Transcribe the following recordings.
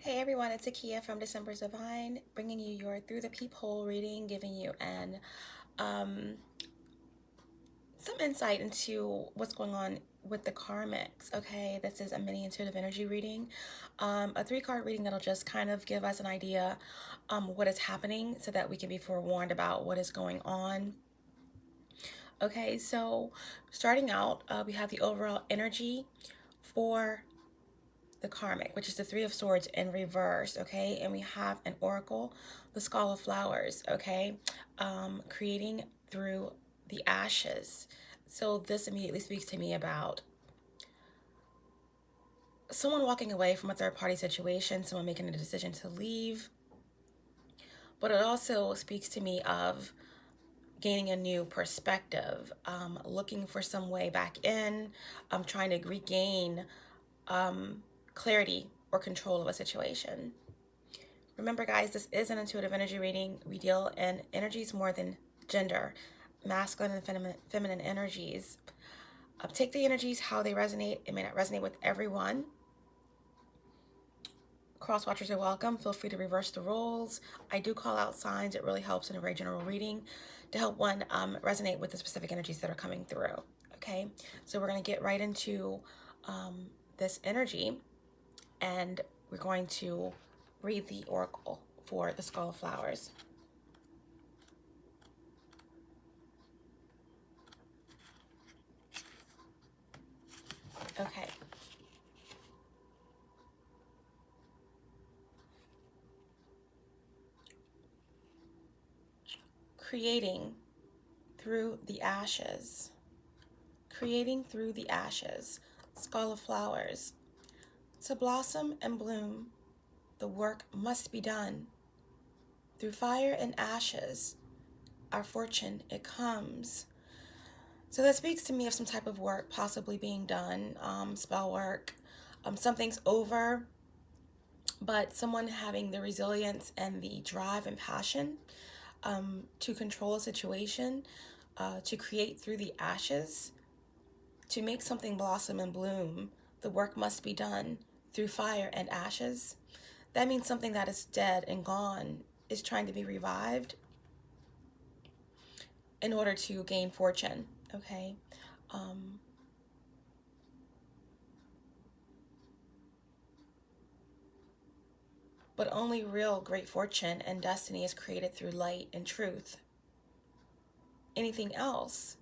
Hey everyone, it's Akia from December's Divine, bringing you your Through the Peephole reading, giving you um, some insight into what's going on with the karmics. Okay, this is a mini intuitive energy reading, a 3-card reading that'll just kind of give us an idea what is happening so that we can be forewarned about what is going on. Okay, so starting out, we have the overall energy for the karmic, which is the 3 of Swords in reverse. Okay, and we have an oracle, the Skull of Flowers. Okay, creating through the ashes. So this immediately speaks to me about someone walking away from a third-party situation, someone making a decision to leave, but it also speaks to me of gaining a new perspective, looking for some way back in, trying to regain clarity or control of a situation. Remember, guys, this is an intuitive energy reading. We deal in energies more than gender, masculine and feminine energies. Take the energies how they resonate. It may not resonate with everyone. Cross watchers are welcome. Feel free to reverse the roles. I do call out signs. It really helps in a very general reading to help one resonate with the specific energies that are coming through. Okay, so we're going to get right into this energy, and we're going to read the oracle for the Skull of Flowers. Okay. Creating through the ashes. Creating through the ashes. Skull of Flowers. To blossom and bloom, the work must be done. Through fire and ashes, our fortune, it comes. So that speaks to me of some type of work possibly being done, spell work. Something's over, but someone having the resilience and the drive and passion to control a situation, to create through the ashes, to make something blossom and bloom. The work must be done through fire and ashes. That means something that is dead and gone is trying to be revived in order to gain fortune. Okay. But only real great fortune and destiny is created through light and truth. Anything else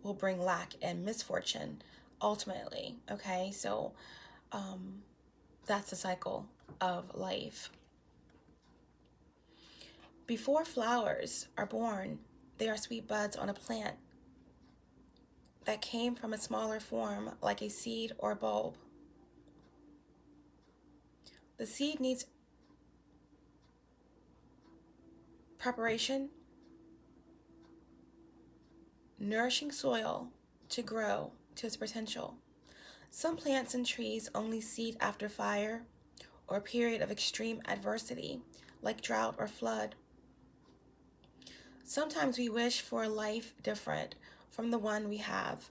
will bring lack and misfortune ultimately. Okay, so that's the cycle of life. Before flowers are born, they are sweet buds on a plant that came from a smaller form like a seed or bulb. The seed needs preparation, nourishing soil to grow to its potential. Some plants and trees only seed after fire or a period of extreme adversity, like drought or flood. Sometimes we wish for a life different from the one we have,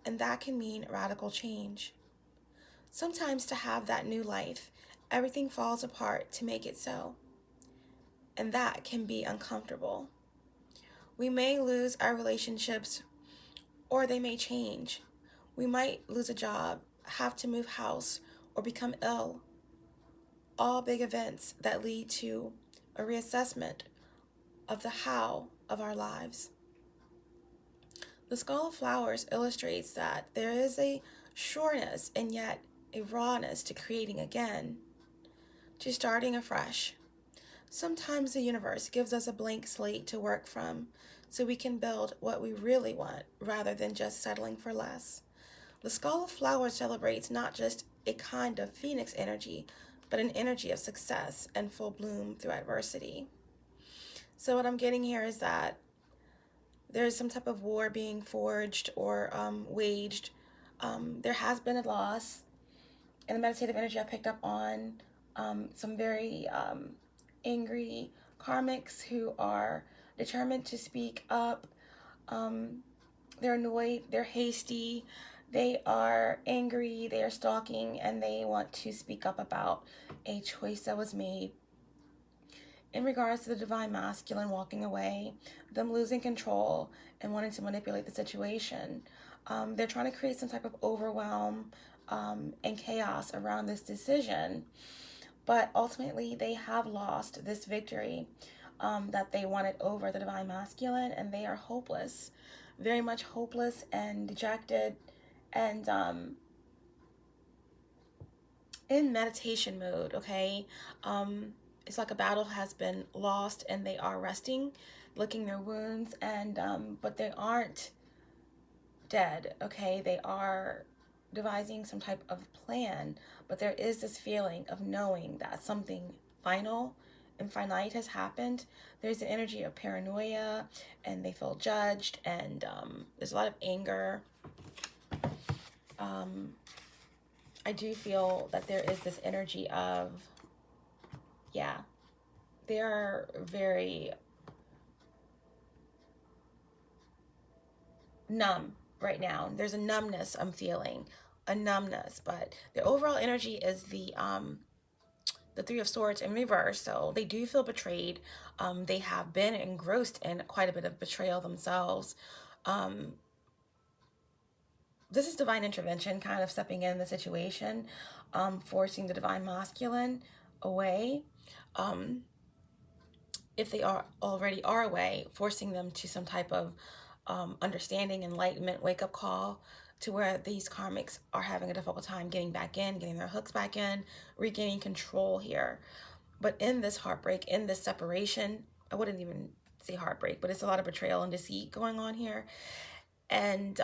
and that can mean radical change. Sometimes to have that new life, everything falls apart to make it so, and that can be uncomfortable. We may lose our relationships, or they may change. We might lose a job, have to move house, or become ill. All big events that lead to a reassessment of the how of our lives. The Skull of Flowers illustrates that there is a sureness and yet a rawness to creating again, to starting afresh. Sometimes the universe gives us a blank slate to work from so we can build what we really want rather than just settling for less. The Skull of Flowers celebrates not just a kind of phoenix energy, but an energy of success and full bloom through adversity. So what I'm getting here is that there's some type of war being forged or waged. There has been a loss. In the meditative energy, I picked up on some very angry karmics who are determined to speak up. They're annoyed, they're hasty, They are angry, they are stalking, and they want to speak up about a choice that was made in regards to the divine masculine walking away, them losing control and wanting to manipulate the situation. They're trying to create some type of overwhelm and chaos around this decision, but ultimately they have lost this victory that they wanted over the divine masculine, and they are hopeless, very much hopeless and dejected, and in meditation mode. Okay, it's like a battle has been lost and they are resting, licking their wounds, and but they aren't dead. Okay, they are devising some type of plan, but there is this feeling of knowing that something final and finite has happened. There's an energy of paranoia, and they feel judged, and there's a lot of anger. I do feel that there is this energy of, yeah, they are very numb right now. There's a numbness I'm feeling, a numbness, but the overall energy is the Three of Swords in reverse. So they do feel betrayed. They have been engrossed in quite a bit of betrayal themselves. This is divine intervention kind of stepping in the situation, forcing the divine masculine away. If they are already are away, forcing them to some type of understanding, enlightenment, wake-up call, to where these karmics are having a difficult time getting back in, getting their hooks back in, regaining control here. But in this heartbreak, in this separation, I wouldn't even say heartbreak, but it's a lot of betrayal and deceit going on here. And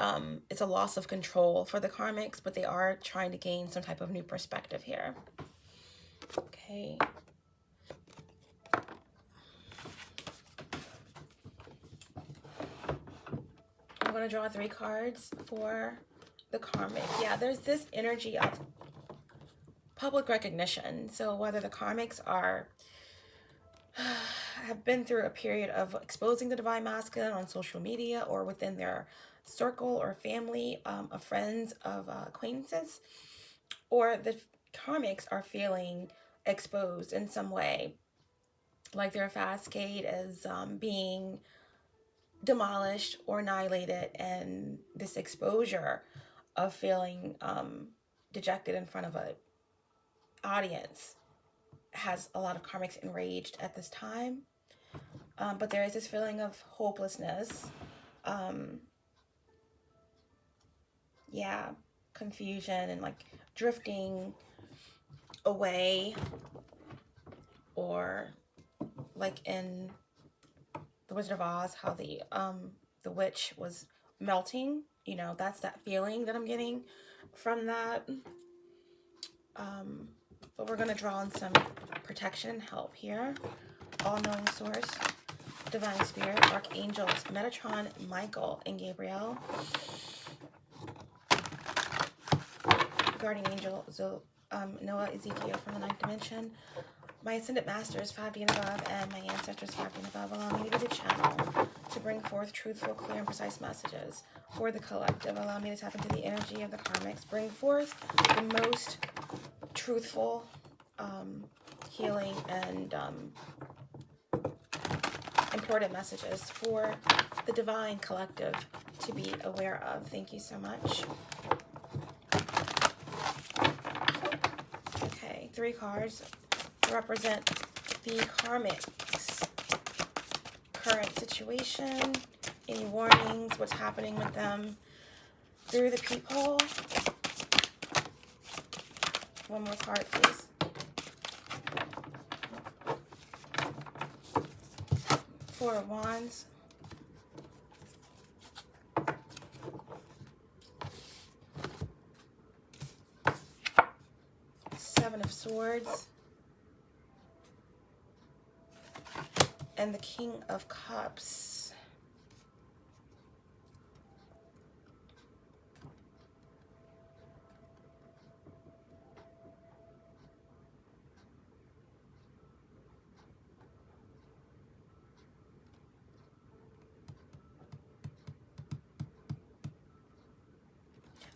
it's a loss of control for the karmics, but they are trying to gain some type of new perspective here. Okay. I'm going to draw 3 cards for the karmic. Yeah, there's this energy of public recognition. So whether the karmics are have been through a period of exposing the divine masculine on social media or within their circle or family of friends, of acquaintances, or the karmics are feeling exposed in some way, like their cascade is being demolished or annihilated, and this exposure of feeling dejected in front of an audience has a lot of karmics enraged at this time. But there is this feeling of hopelessness, yeah, confusion, and like drifting away, or like in the Wizard of Oz, how the witch was melting. You know, that's that feeling that I'm getting from that. But we're going to draw on some protection and help here. All-knowing source, divine spirit, archangels, Metatron, Michael, and Gabriel. Guardian angel, Noah, Ezekiel from the 9th dimension. My ascended master is 5D and above, and my ancestors 5D and above. Allow me to be the channel to bring forth truthful, clear, and precise messages for the collective. Allow me to tap into the energy of the karmics. Bring forth the most truthful, healing, and important messages for the divine collective to be aware of. Thank you so much. Okay, 3 cards represent the karmics' current situation, any warnings, what's happening with them through the peephole. One more card, please. Four of Wands. Seven of Swords. And the King of Cups.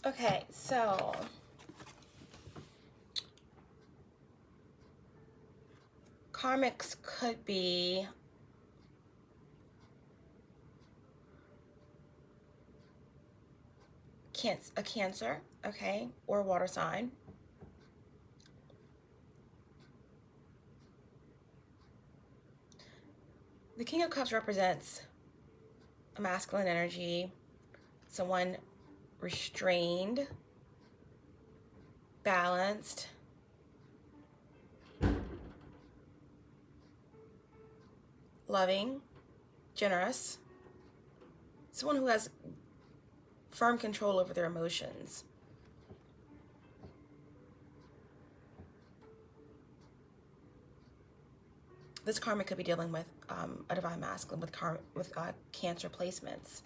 Okay, so karmics could be a Cancer, okay, or a water sign. The King of Cups represents a masculine energy, someone restrained, balanced, loving, generous, someone who has firm control over their emotions. This karmic could be dealing with a divine masculine with Cancer placements.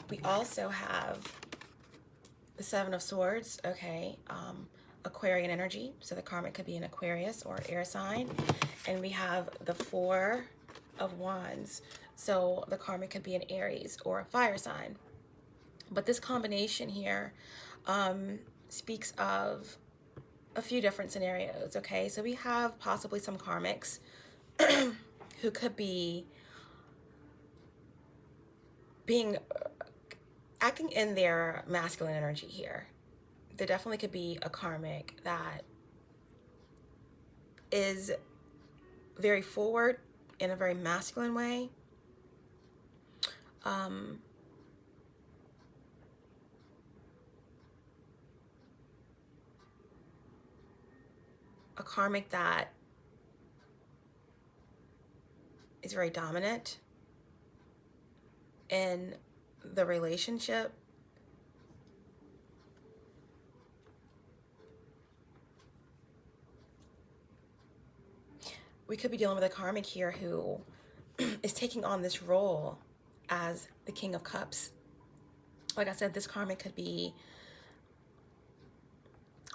We also have the Seven of Swords, okay, Aquarian energy. So the karmic could be an Aquarius or air sign. And we have the Four of Wands. So the karmic could be an Aries or a fire sign. But this combination here speaks of a few different scenarios, okay? So we have possibly some karmics who could be acting in their masculine energy here. There definitely could be a karmic that is very forward in a very masculine way. A karmic that is very dominant in the relationship. We could be dealing with a karmic here who is taking on this role as the King of Cups. Like I said, this karmic could be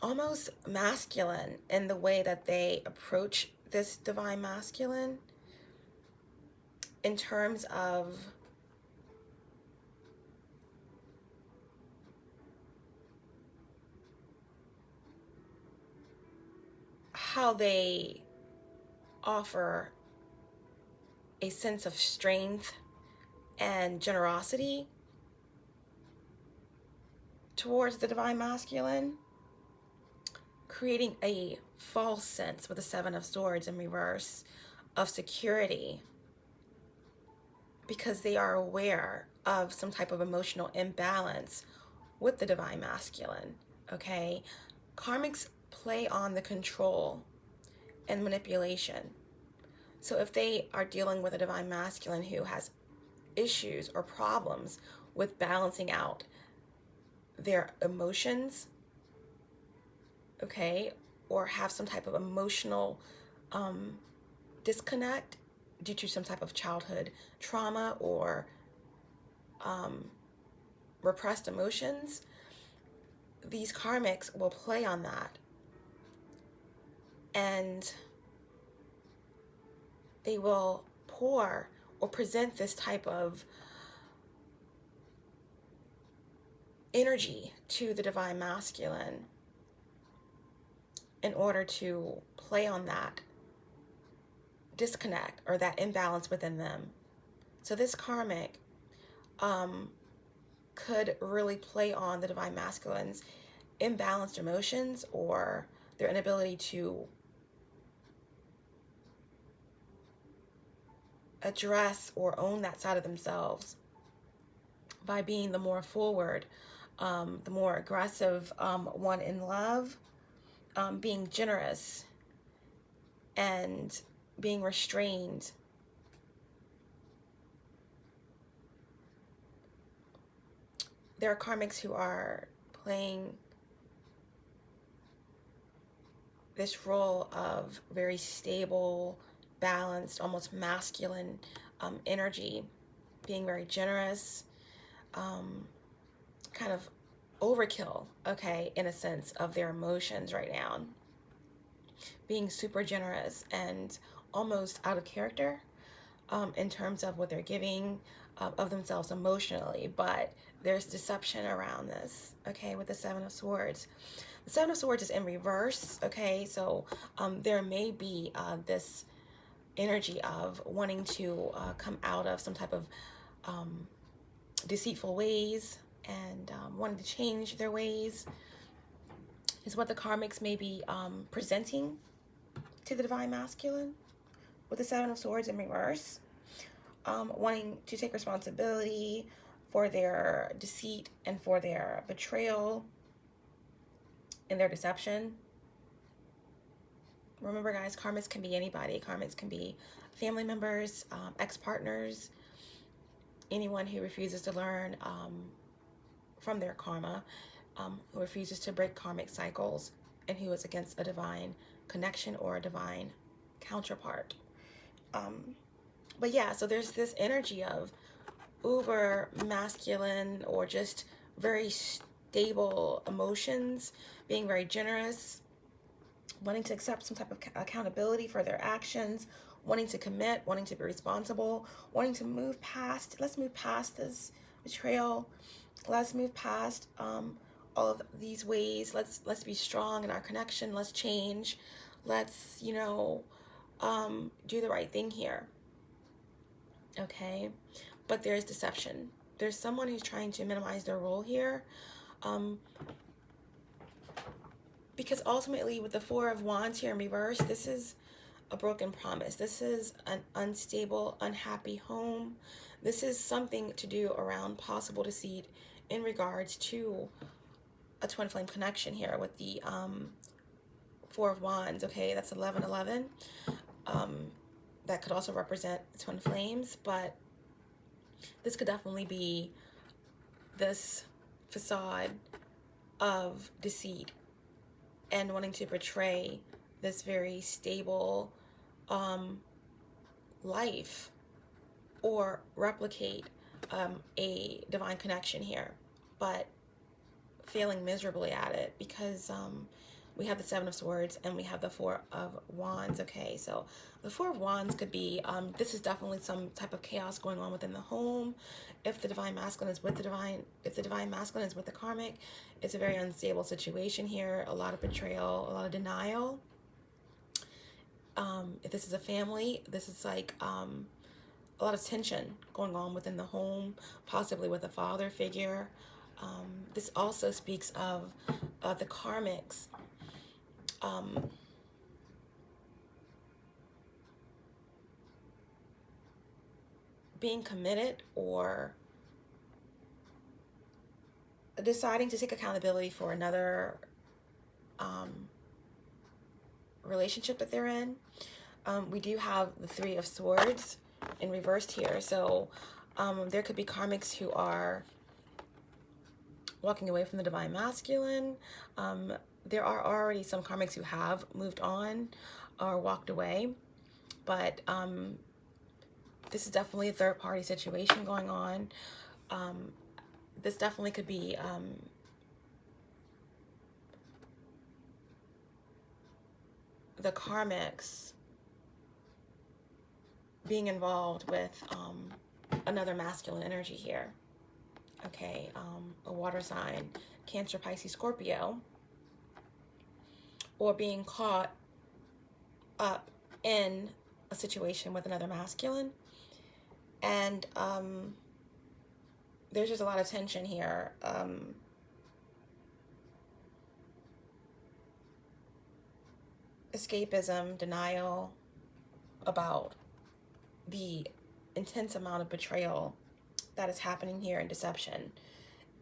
almost masculine in the way that they approach this divine masculine, in terms of how they offer a sense of strength and generosity towards the divine masculine, creating a false sense with the Seven of Swords in reverse of security, because they are aware of some type of emotional imbalance with the divine masculine, okay? Karmics play on the control and manipulation. So if they are dealing with a divine masculine who has issues or problems with balancing out their emotions, okay, or have some type of emotional disconnect due to some type of childhood trauma or repressed emotions, these karmics will play on that, and they will pour or present this type of energy to the divine masculine in order to play on that disconnect or that imbalance within them. So this karmic could really play on the divine masculine's imbalanced emotions or their inability to address or own that side of themselves by being the more forward, the more aggressive one in love, being generous and being restrained. There are karmics who are playing this role of very stable, balanced, almost masculine energy, being very generous, kind of overkill, okay, in a sense of their emotions right now. Being super generous and almost out of character in terms of what they're giving, of themselves emotionally, but there's deception around this, okay, with the Seven of Swords. The Seven of Swords is in reverse, okay, so there may be this energy of wanting to come out of some type of deceitful ways and wanting to change their ways is what the karmics may be presenting to the divine masculine with the Seven of Swords in reverse. Wanting to take responsibility for their deceit and for their betrayal and their deception. Remember, guys, karmics can be anybody. Karmics can be family members, ex-partners, anyone who refuses to learn from their karma, who refuses to break karmic cycles, and who is against a divine connection or a divine counterpart. But yeah, so there's this energy of uber masculine or just very stable emotions, being very generous, wanting to accept some type of accountability for their actions, wanting to commit, wanting to be responsible, wanting to move past. Let's move past this betrayal. Let's move past all of these ways. Let's be strong in our connection. Let's change. Let's, you know, do the right thing here. Okay, but there's deception. There's someone who's trying to minimize their role here, because ultimately with the Four of Wands here in reverse, this is a broken promise. This is an unstable, unhappy home. This is something to do around possible deceit in regards to a twin flame connection here with the Four of Wands. Okay, that's 1111. That could also represent twin flames, but this could definitely be this facade of deceit and wanting to portray this very stable life or replicate a divine connection here, but failing miserably at it because we have the Seven of Swords and we have the Four of Wands. Okay, so the Four of Wands could be, this is definitely some type of chaos going on within the home. If the divine masculine is with the divine, if the divine masculine is with the karmic, it's a very unstable situation here. A lot of betrayal, a lot of denial. If this is a family, this is like a lot of tension going on within the home, possibly with a father figure. This also speaks of the karmics being committed or deciding to take accountability for another relationship that they're in. We do have the Three of Swords in reversed here, so there could be karmics who are walking away from the divine masculine. There are already some karmics who have moved on or walked away, but this is definitely a third-party situation going on. This definitely could be the karmics being involved with another masculine energy here. Okay, a water sign, Cancer, Pisces, Scorpio, or being caught up in a situation with another masculine. And there's just a lot of tension here. Escapism, denial about the intense amount of betrayal that is happening here in deception.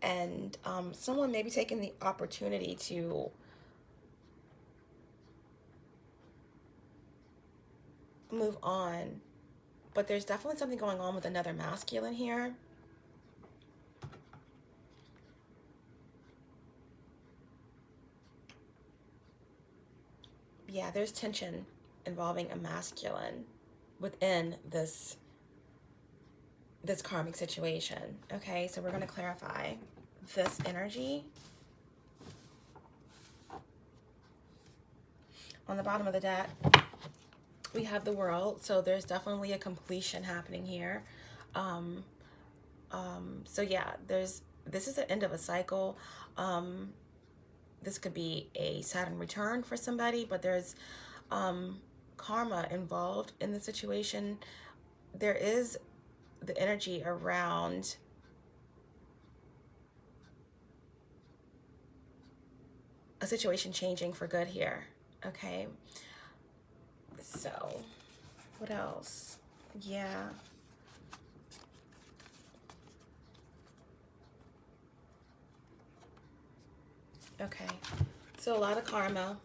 And someone may be taking the opportunity to move on, but there's definitely something going on with another masculine here. Yeah, there's tension involving a masculine within this karmic situation. Okay, so we're going to clarify this energy. On the bottom of the deck, we have the World, so there's definitely a completion happening here. So yeah, this is the end of a cycle. This could be a Saturn return for somebody, but there's karma involved in the situation. There is the energy around a situation changing for good here. Okay, so what else? Yeah. Okay, so a lot of karma.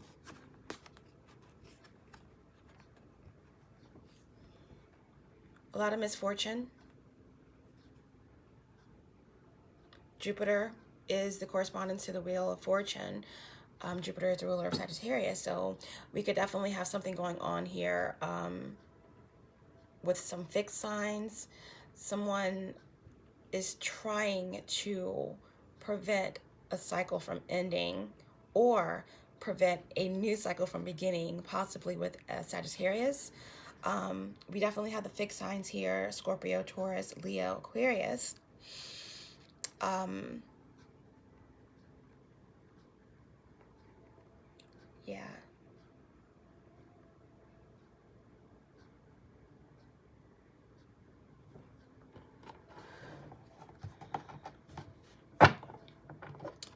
A lot of misfortune. Jupiter is the correspondence to the Wheel of Fortune. Jupiter is the ruler of Sagittarius, so we could definitely have something going on here with some fixed signs. Someone is trying to prevent a cycle from ending or prevent a new cycle from beginning, possibly with Sagittarius. We definitely have the fixed signs here: Scorpio, Taurus, Leo, Aquarius. Yeah.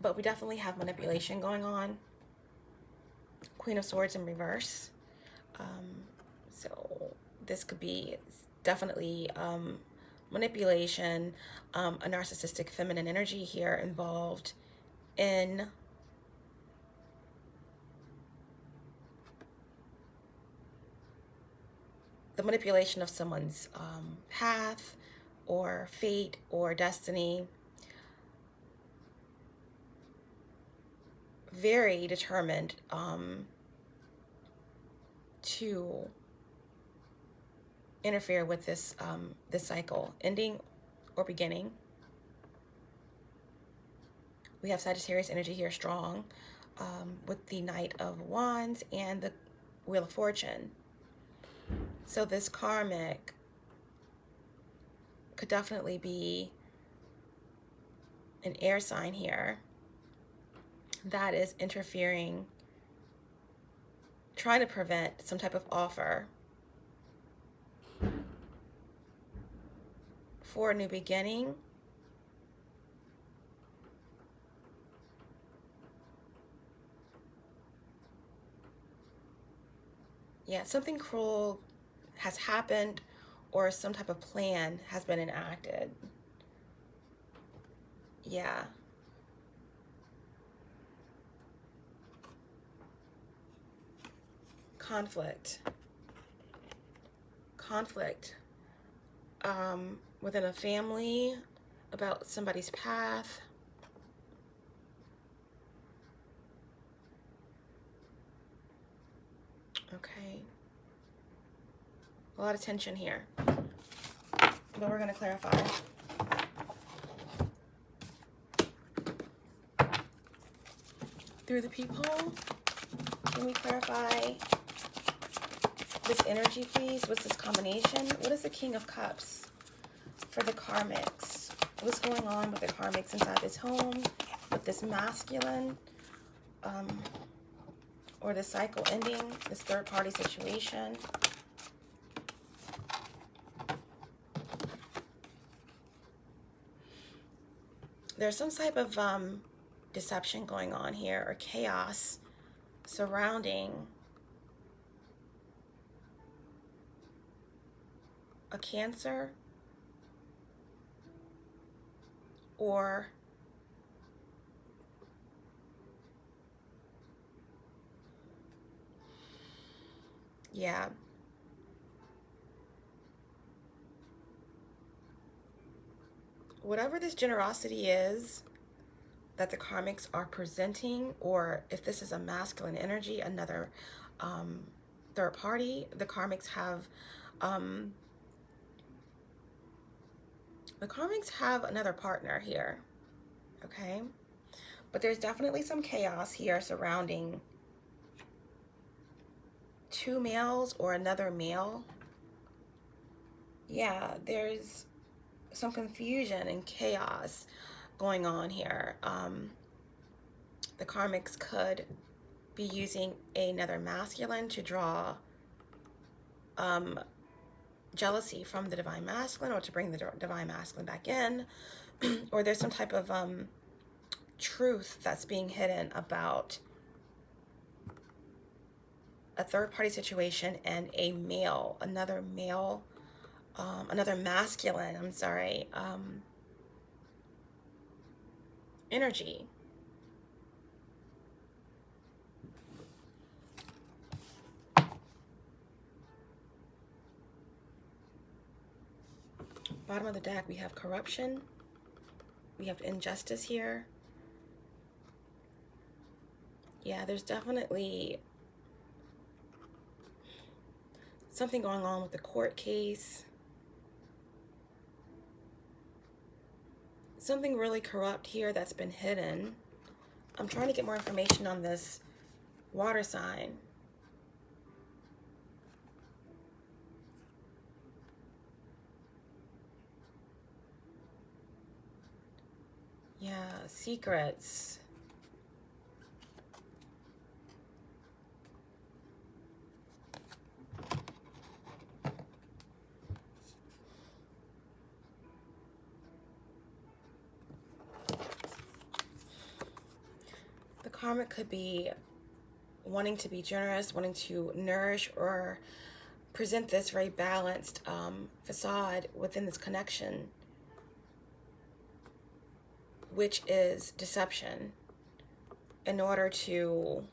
But we definitely have manipulation going on. Queen of Swords in reverse. So this could be definitely manipulation, a narcissistic feminine energy here involved in the manipulation of someone's path or fate or destiny. Very determined to interfere with this this cycle, ending or beginning. We have Sagittarius energy here strong with the Knight of Wands and the Wheel of Fortune. So this karmic could definitely be an air sign here that is interfering, trying to prevent some type of offer for a new beginning. Yeah, something cruel has happened or some type of plan has been enacted. Yeah. Conflict within a family, about somebody's path. Okay, a lot of tension here, but we're going to clarify. Through the peephole, can we clarify this energy, please? What's this combination? What is the King of Cups for the karmics? What's going on with the karmics inside this home, with this masculine, or the cycle ending, this third-party situation? There's some type of deception going on here, or chaos surrounding a Cancer or yeah, whatever this generosity is that the karmics are presenting, or if this is a masculine energy, another third party, the karmics have another partner here, okay? But there's definitely some chaos here surrounding two males or another male. Yeah, there's some confusion and chaos going on here. The karmics could be using another masculine to draw jealousy from the divine masculine, or to bring the divine masculine back in. Or there's some type of truth that's being hidden about a third-party situation and a male, another masculine, energy. Bottom of the deck, we have corruption. We have injustice here. Yeah, there's definitely something going on with the court case. Something really corrupt here that's been hidden. I'm trying to get more information on this water sign. Yeah, secrets. The karmic could be wanting to be generous, wanting to nourish or present this very balanced facade within this connection, which is deception, in order to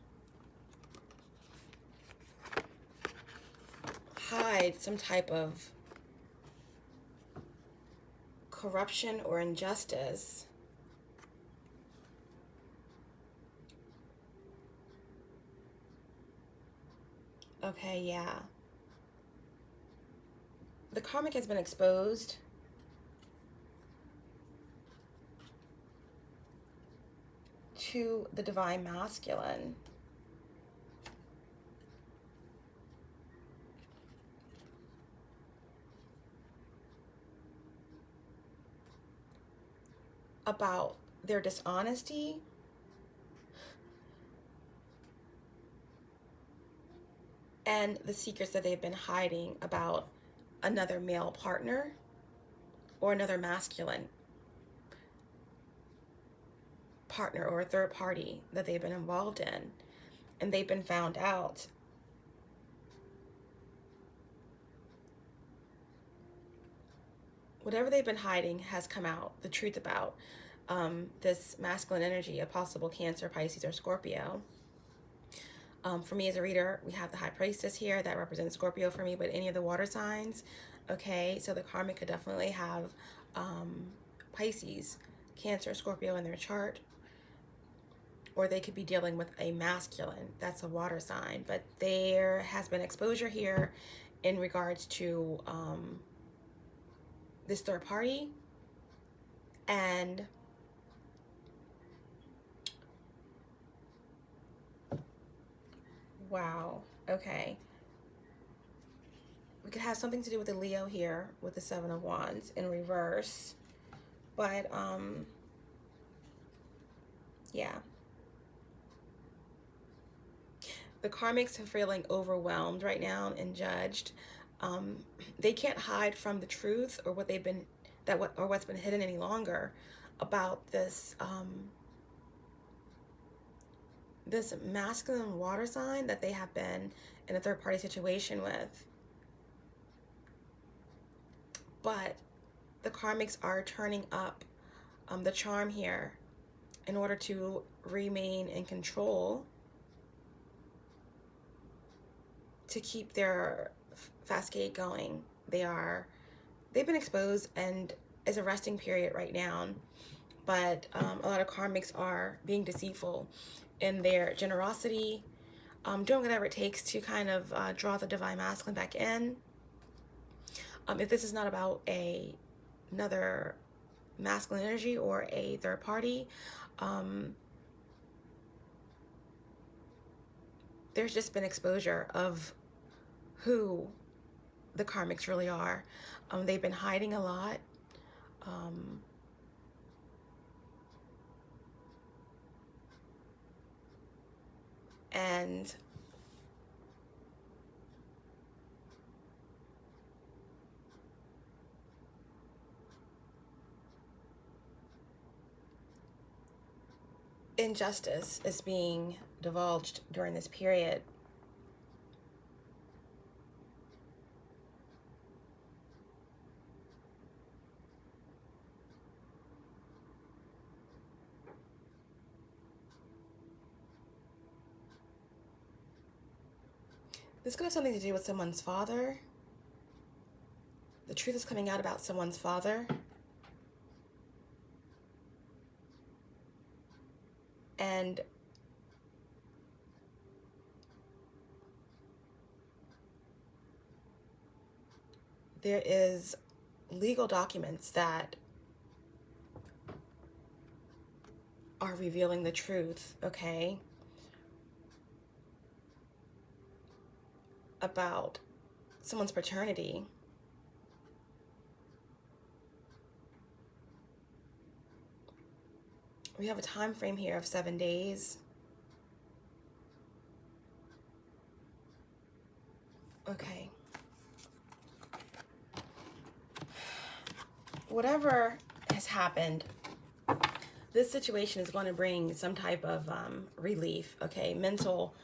hide some type of corruption or injustice. Okay, yeah. The karmic has been exposed. To the divine masculine. About their dishonesty. And the secrets that they've been hiding about another male partner or another masculine partner or a third party that they've been involved in, and they've been found out. Whatever they've been hiding has come out, the truth about this masculine energy, a possible Cancer, Pisces, or Scorpio. For me as a reader, we have the High Priestess here that represents Scorpio for me, but any of the water signs. Okay, so the karmic could definitely have Pisces, Cancer, Scorpio in their chart. Or they could be dealing with a masculine, that's a water sign. But there has been exposure here in regards to this third party. And wow, okay. We could have something to do with the Leo here with the Seven of Wands in reverse. But yeah. The karmics are feeling overwhelmed right now and judged. They can't hide from the truth or what they've been, or what's been hidden any longer about this this masculine water sign that they have been in a third-party situation with. But the karmics are turning up the charm here in order to remain in control, to keep their cascade going. They've been exposed and is a resting period right now, but a lot of karmics are being deceitful in their generosity, doing whatever it takes to kind of draw the divine masculine back in. If this is not about another masculine energy or a third party, there's just been exposure of who the karmics really are. They've been hiding a lot. And injustice is being divulged during this period. This could have something to do with someone's father. The truth is coming out about someone's father. And there is legal documents that are revealing the truth, okay, about someone's paternity. We have a time frame here of 7 days. Okay. Whatever has happened, this situation is going to bring some type of relief, okay? Mental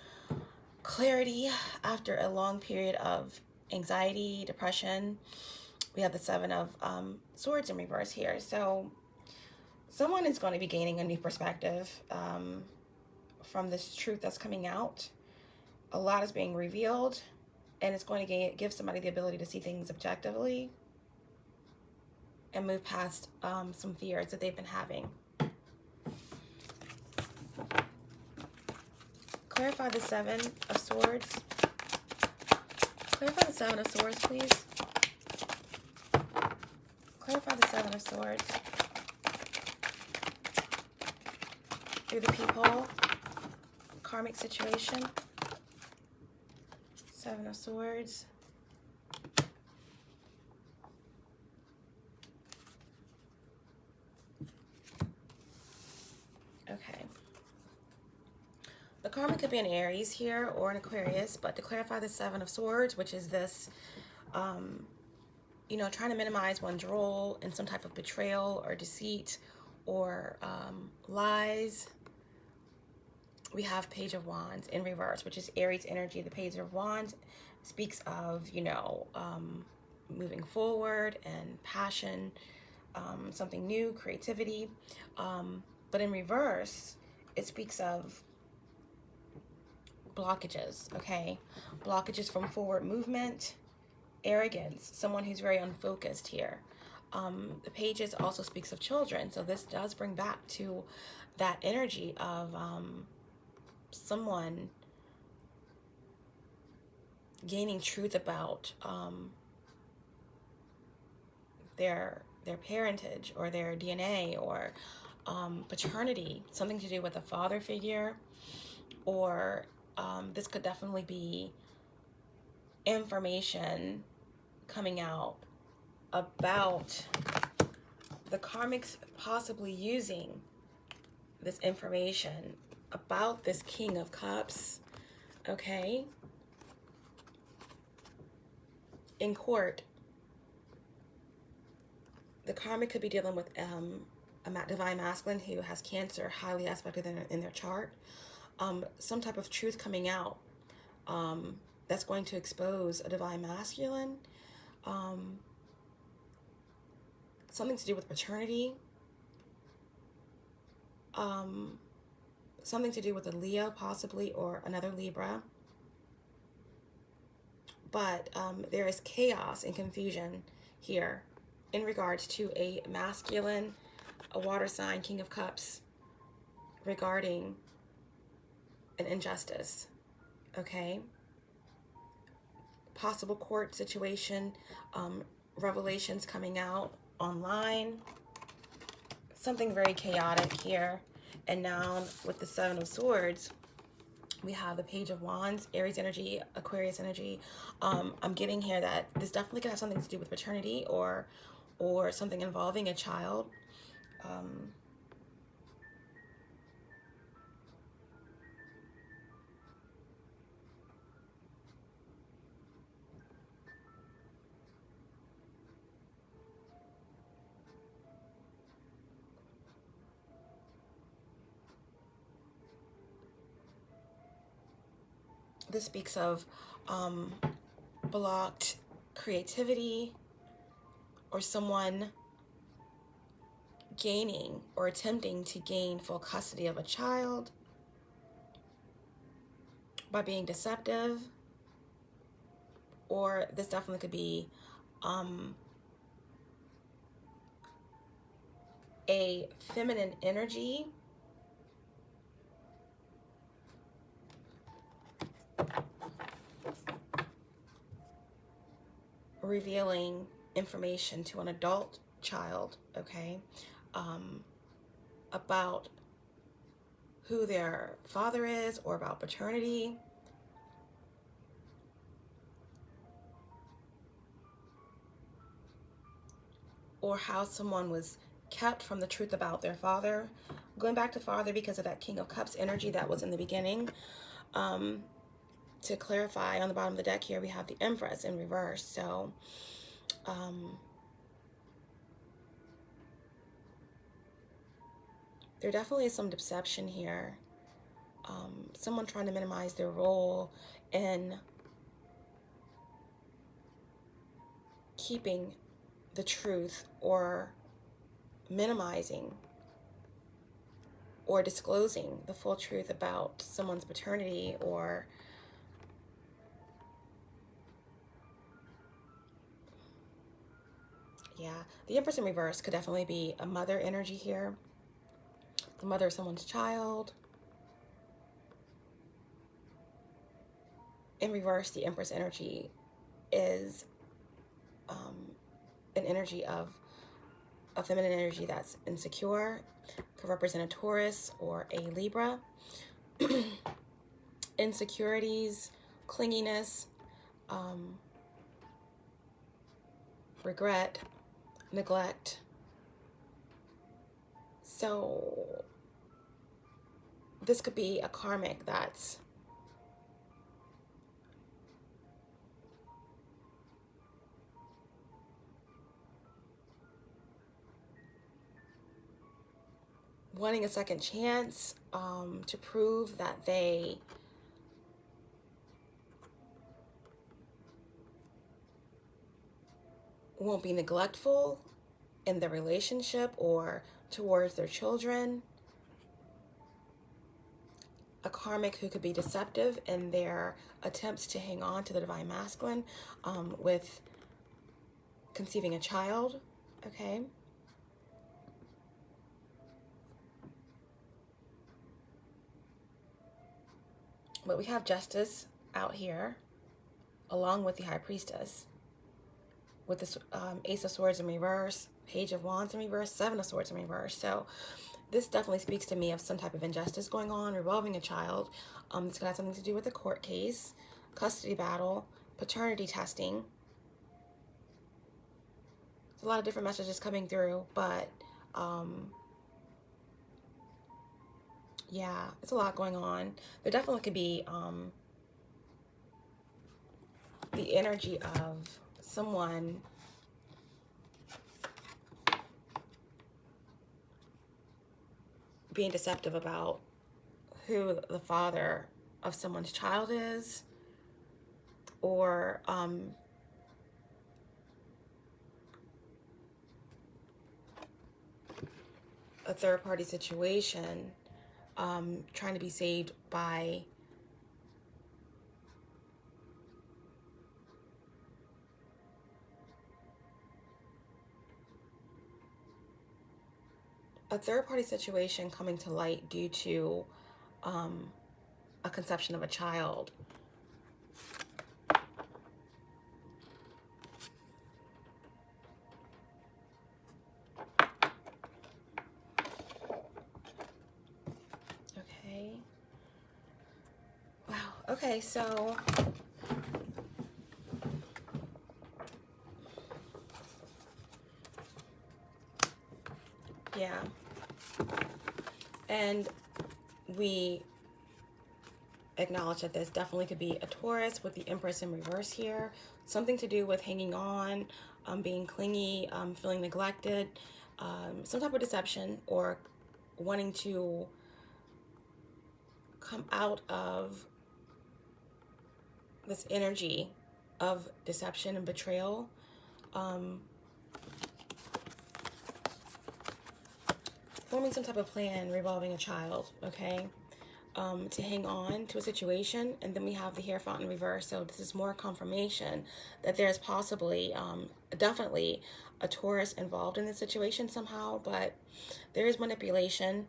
clarity after a long period of anxiety, depression. We have the Seven of Swords in reverse here. So someone is going to be gaining a new perspective from this truth that's coming out. A lot is being revealed, and it's going to give somebody the ability to see things objectively and move past some fears that they've been having. Clarify the Seven of Swords. Clarify the Seven of Swords, please. Clarify the Seven of Swords. Through the Peephole. Karmic situation. Seven of Swords. Okay. The karma could be an Aries here or an Aquarius, but to clarify the Seven of Swords, which is this, you know, trying to minimize one's role in some type of betrayal or deceit or lies. We have Page of Wands in reverse, which is Aries energy. The Page of Wands speaks of, you know, moving forward and passion, something new, creativity. But in reverse, it speaks of blockages, okay? Blockages from forward movement, arrogance, someone who's very unfocused here. The Pages also speaks of children, so this does bring back to that energy of someone gaining truth about their parentage or their DNA or paternity, something to do with a father figure, or this could definitely be information coming out about the karmics possibly using this information about this King of Cups, okay, in court. The karmic could be dealing with a divine masculine who has Cancer highly aspected in their chart. Some type of truth coming out that's going to expose a divine masculine. Something to do with paternity. Something to do with a Leo possibly, or another Libra. But there is chaos and confusion here in regards to a masculine, a water sign, King of Cups, regarding an injustice, okay? Possible court situation, revelations coming out online, something very chaotic here. And now with the Seven of Swords, we have the Page of Wands, Aries energy, Aquarius energy. I'm getting here that this definitely could have something to do with paternity or or something involving a child. This speaks of blocked creativity, or someone gaining or attempting to gain full custody of a child by being deceptive. Or this definitely could be a feminine energy revealing information to an adult child, okay, about who their father is, or about paternity. Or how someone was kept from the truth about their father. Going back to father because of that King of Cups energy that was in the beginning. To clarify, on the bottom of the deck here, we have the Empress in reverse. So, there definitely is some deception here. Someone trying to minimize their role in keeping the truth, or minimizing or disclosing the full truth about someone's paternity. Or yeah, the Empress in reverse could definitely be a mother energy here, the mother of someone's child. In reverse, the Empress energy is an energy of a feminine energy that's insecure. Could represent a Taurus or a Libra. Insecurities, clinginess, regret, neglect. So this could be a karmic that's wanting a second chance, to prove that they won't be neglectful in their relationship or towards their children. A karmic who could be deceptive in their attempts to hang on to the divine masculine, with conceiving a child, okay? But we have Justice out here, along with the High Priestess, with this Ace of Swords in reverse, Page of Wands in reverse, Seven of Swords in reverse. So this definitely speaks to me of some type of injustice going on revolving a child. This could have something to do with a court case, custody battle, paternity testing. There's a lot of different messages coming through, but yeah, it's a lot going on. There definitely could be the energy of someone being deceptive about who the father of someone's child is, or a third-party situation, trying to be saved by a third-party situation coming to light due to a conception of a child. Okay. Wow. Okay, so And we acknowledge that this definitely could be a Taurus with the Empress in reverse here. Something to do with hanging on, being clingy, feeling neglected, some type of deception, or wanting to come out of this energy of deception and betrayal. Forming some type of plan revolving a child, okay? To hang on to a situation. And then we have the Hierophant in reverse. So this is more confirmation that there's possibly, definitely a Taurus involved in this situation somehow, but there is manipulation.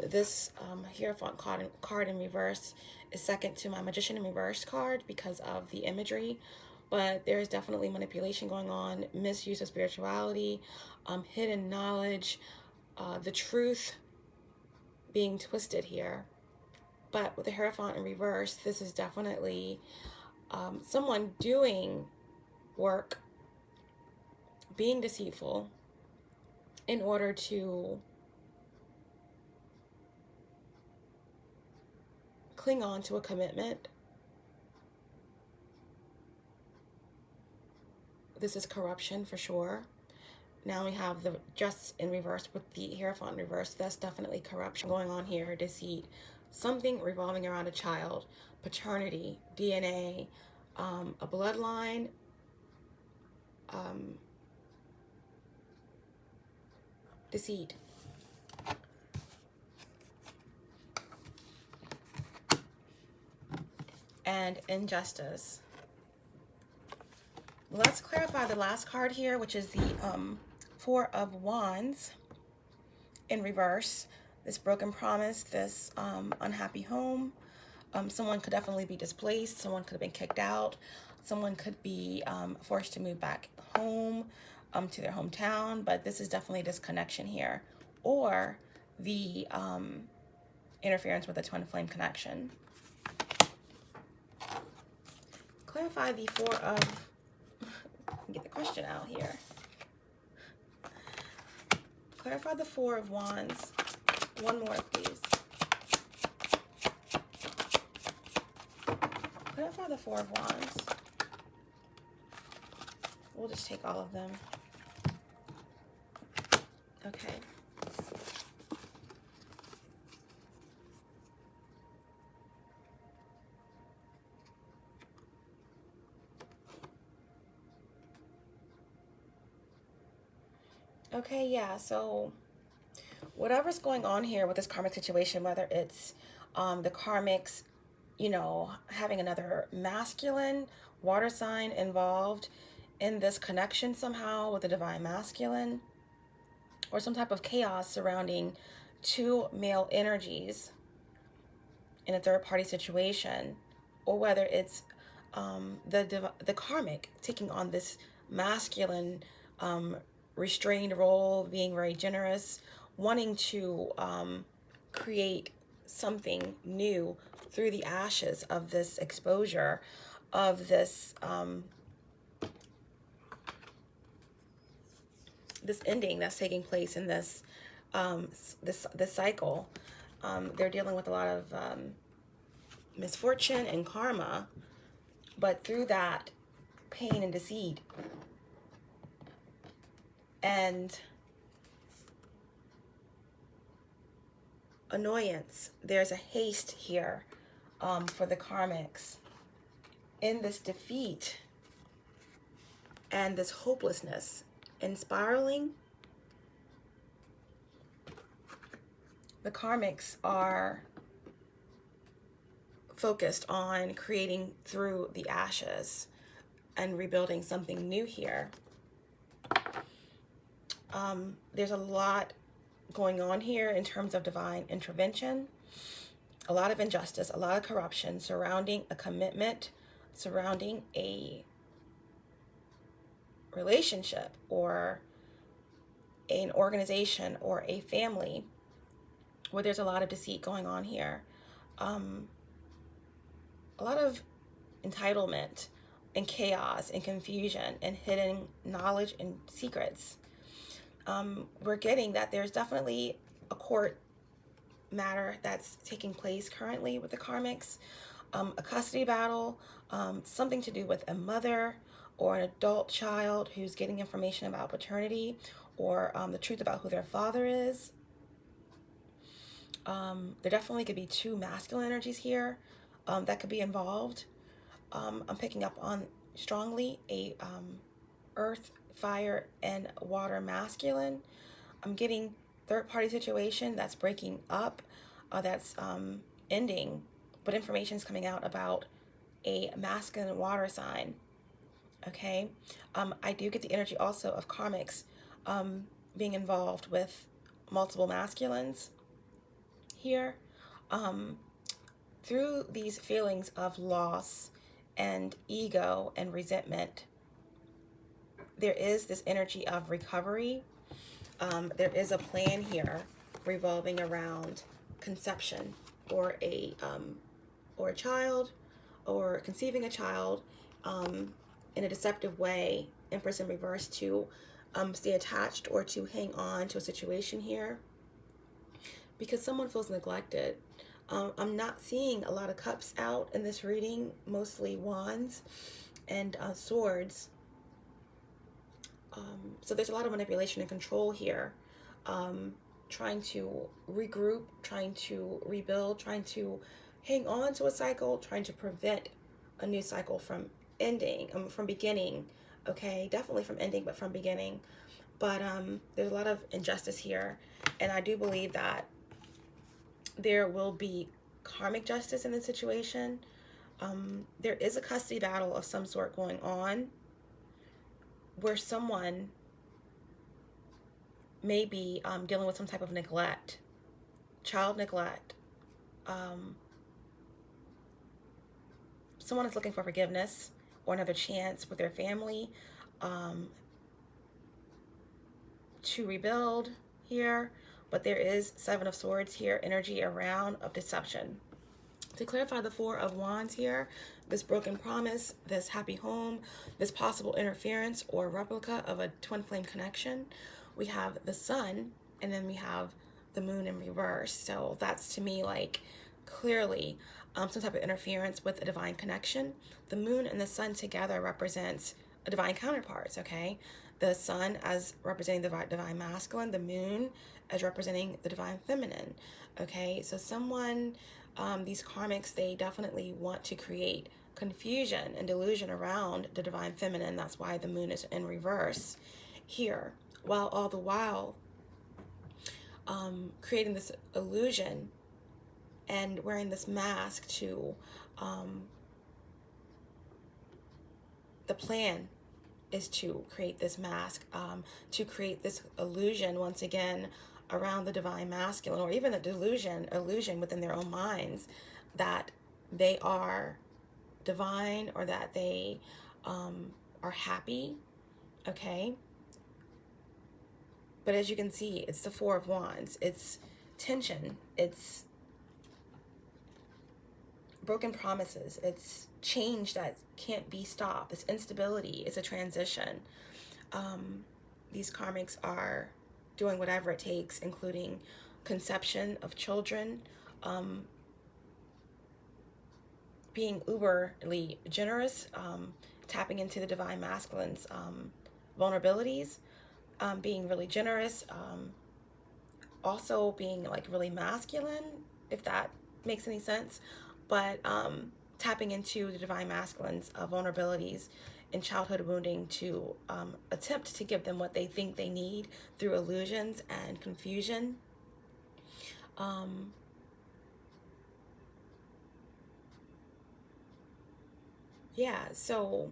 This Hierophant card in reverse is second to my Magician in reverse card because of the imagery, but there is definitely manipulation going on, misuse of spirituality, hidden knowledge, the truth being twisted here. But with the Hierophant in reverse, this is definitely someone doing work, being deceitful in order to cling on to a commitment. This is corruption for sure. Now we have the Justice in reverse with the Hierophant in reverse. That's definitely corruption going on here, deceit. Something revolving around a child, paternity, DNA, a bloodline, deceit. And injustice. Let's clarify the last card here, which is the Four of Wands in reverse. This broken promise, this unhappy home. Someone could definitely be displaced. Someone could have been kicked out. Someone could be forced to move back home to their hometown. But this is definitely disconnection here. Or the interference with a twin flame connection. Clarify the Four of... Get the question out here. Clarify the Four of Wands. One more, please. Clarify the Four of Wands. We'll just take all of them. Okay. Okay, yeah, so whatever's going on here with this karmic situation, whether it's the karmics, you know, having another masculine water sign involved in this connection somehow with the divine masculine, or some type of chaos surrounding two male energies in a third-party situation, or whether it's the karmic taking on this masculine restrained role, being very generous, wanting to create something new through the ashes of this exposure, of this this ending that's taking place in this this cycle. They're dealing with a lot of misfortune and karma, but through that pain and deceit and annoyance, there's a haste here for the karmics in this defeat and this hopelessness and spiraling. The karmics are focused on creating through the ashes and rebuilding something new here. There's a lot going on here in terms of divine intervention, a lot of injustice, a lot of corruption surrounding a commitment, surrounding a relationship or an organization or a family where there's a lot of deceit going on here. A lot of entitlement and chaos and confusion and hidden knowledge and secrets. We're getting that there's definitely a court matter that's taking place currently with the karmics. A custody battle, something to do with a mother or an adult child who's getting information about paternity, or the truth about who their father is. There definitely could be two masculine energies here that could be involved. I'm picking up on strongly a earth, fire, and water masculine. I'm getting third party situation that's breaking up, that's ending, but information is coming out about a masculine water sign. Okay, I do get the energy also of karmics being involved with multiple masculines here. Through these feelings of loss and ego and resentment, there is this energy of recovery. There is a plan here revolving around conception, or a child, or conceiving a child in a deceptive way, Empress in reverse, to stay attached or to hang on to a situation here because someone feels neglected. I'm not seeing a lot of cups out in this reading, mostly wands and swords. So there's a lot of manipulation and control here, trying to regroup, trying to rebuild, trying to hang on to a cycle, trying to prevent a new cycle from ending, from beginning. Okay, definitely from ending, but from beginning. But there's a lot of injustice here, and I do believe that there will be karmic justice in this situation. There is a custody battle of some sort going on, where someone may be dealing with some type of neglect, child neglect. Someone is looking for forgiveness or another chance with their family to rebuild here. But there is Seven of Swords here, energy around of deception. To clarify the Four of Wands here, this broken promise, this happy home, this possible interference or replica of a twin flame connection, we have the sun, and then we have the moon in reverse. So that's, to me, like clearly some type of interference with a divine connection. The moon and the sun together represents a divine counterparts, okay? The sun as representing the divine masculine, the moon as representing the divine feminine, okay? So someone, these karmics, they definitely want to create confusion and delusion around the divine feminine. That's why the moon is in reverse here, while all the while creating this illusion and wearing this mask to the plan is to create this mask, to create this illusion once again around the divine masculine, or even the illusion within their own minds that they are divine, or that they are happy, okay? But as you can see, it's the Four of Wands. It's tension. It's broken promises. It's change that can't be stopped. It's instability. It's a transition. These karmics are doing whatever it takes, including conception of children, being uberly generous, tapping into the divine masculine's vulnerabilities, being really generous, also being like really masculine, if that makes any sense, but tapping into the divine masculine's vulnerabilities in childhood wounding to attempt to give them what they think they need through illusions and confusion. Yeah, so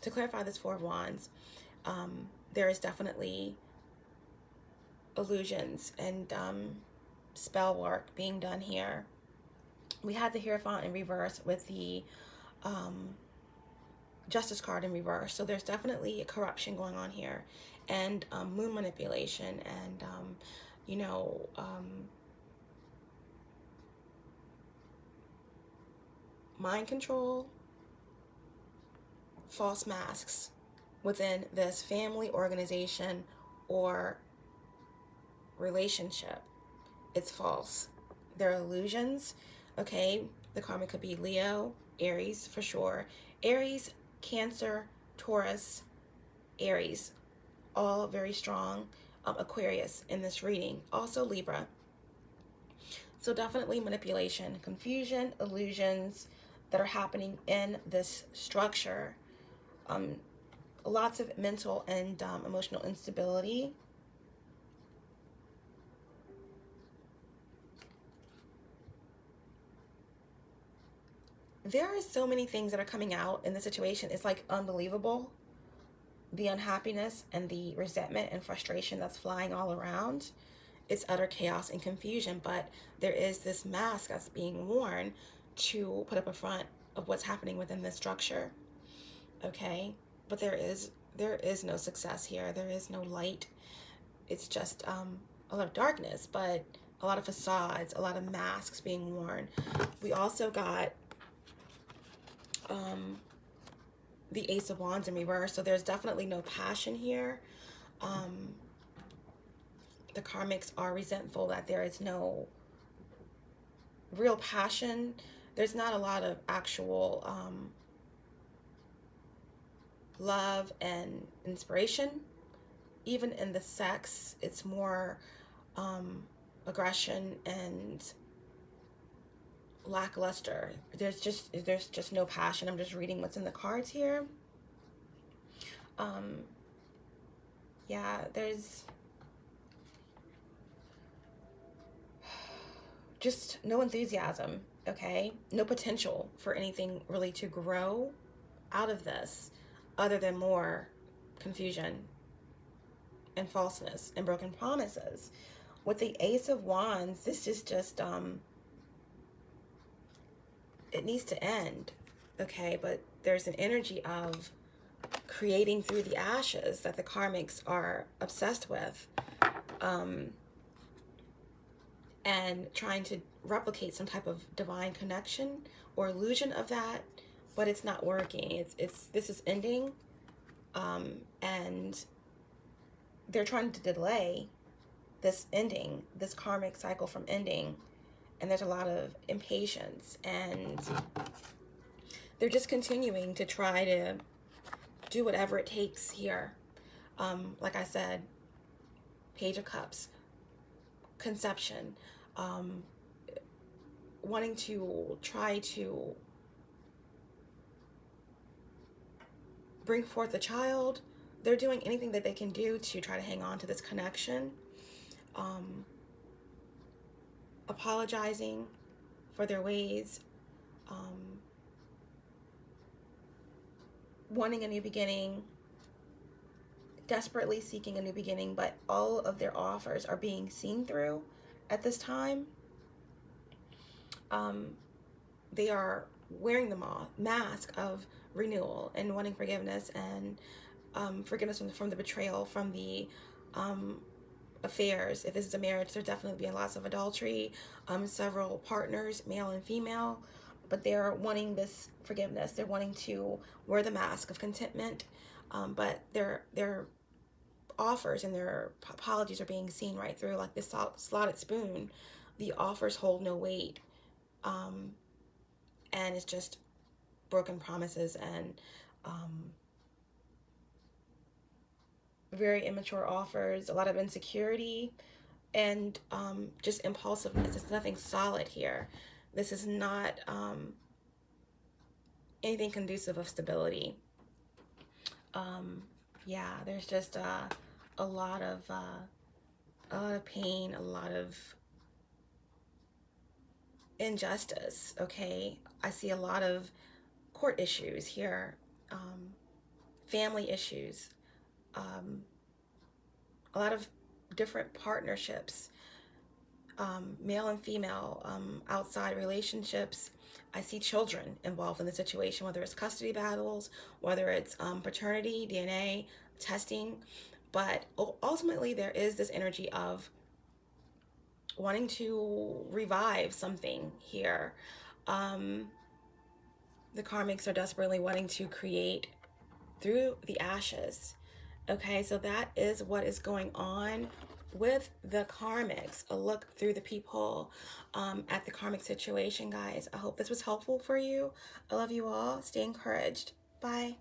to clarify this Four of Wands, there is definitely illusions and spell work being done here. We had the Hierophant in reverse with the Justice card in reverse. So there's definitely a corruption going on here, and moon manipulation, and mind control, false masks within this family, organization, or relationship. it's false. They're illusions, okay? The karmic could be Leo, Aries for sure. Aries, Cancer, Taurus, Aries, all very strong. Aquarius in this reading, also Libra. So definitely manipulation, confusion, illusions that are happening in this structure. Lots of mental and emotional instability. There are so many things that are coming out in the situation. It's like unbelievable. The unhappiness and the resentment and frustration that's flying all around. It's utter chaos and confusion, but there is this mask that's being worn to put up a front of what's happening within this structure. Okay? But there is no success here. There is no light. It's just a lot of darkness, but a lot of facades, a lot of masks being worn. We also got the Ace of Wands in reverse, so there's definitely no passion here. The karmics are resentful that there is no real passion. There's not a lot of actual love and inspiration. Even in the sex, it's more aggression and lackluster. There's just no passion. I'm just reading what's in the cards here. Yeah, there's just no enthusiasm, okay? No potential for anything really to grow out of this other than more confusion and falseness and broken promises. With the Ace of Wands, this is just it needs to end, okay? But there's an energy of creating through the ashes that the karmics are obsessed with, and trying to replicate some type of divine connection or illusion of that, but it's not working. This is ending, and they're trying to delay this ending, this karmic cycle from ending. And there's a lot of impatience, and they're just continuing to try to do whatever it takes here. Like I said, Page of Cups, conception, wanting to try to bring forth a child. They're doing anything that they can do to try to hang on to this connection. Apologizing for their ways, wanting a new beginning, desperately seeking a new beginning, but all of their offers are being seen through at this time. They are wearing the mask of renewal and wanting forgiveness, and forgiveness from the betrayal, from the affairs. If this is a marriage, there's definitely being lots of adultery, several partners, male and female, but they're wanting this forgiveness. They're wanting to wear the mask of contentment, but their offers and their apologies are being seen right through, like this slotted spoon. The offers hold no weight, and it's just broken promises and very immature offers, a lot of insecurity, and just impulsiveness. It's nothing solid here. This is not anything conducive of stability. Yeah, there's just a lot of pain, a lot of injustice, okay? I see a lot of court issues here, family issues, a lot of different partnerships, male and female, outside relationships. I see children involved in the situation, whether it's custody battles, whether it's paternity, DNA testing. But ultimately, there is this energy of wanting to revive something here. The karmics are desperately wanting to create through the ashes. Okay, so that is what is going on with the karmics, a look through the peephole at the karmic situation, guys. I hope this was helpful for you. I love you all. Stay encouraged. Bye.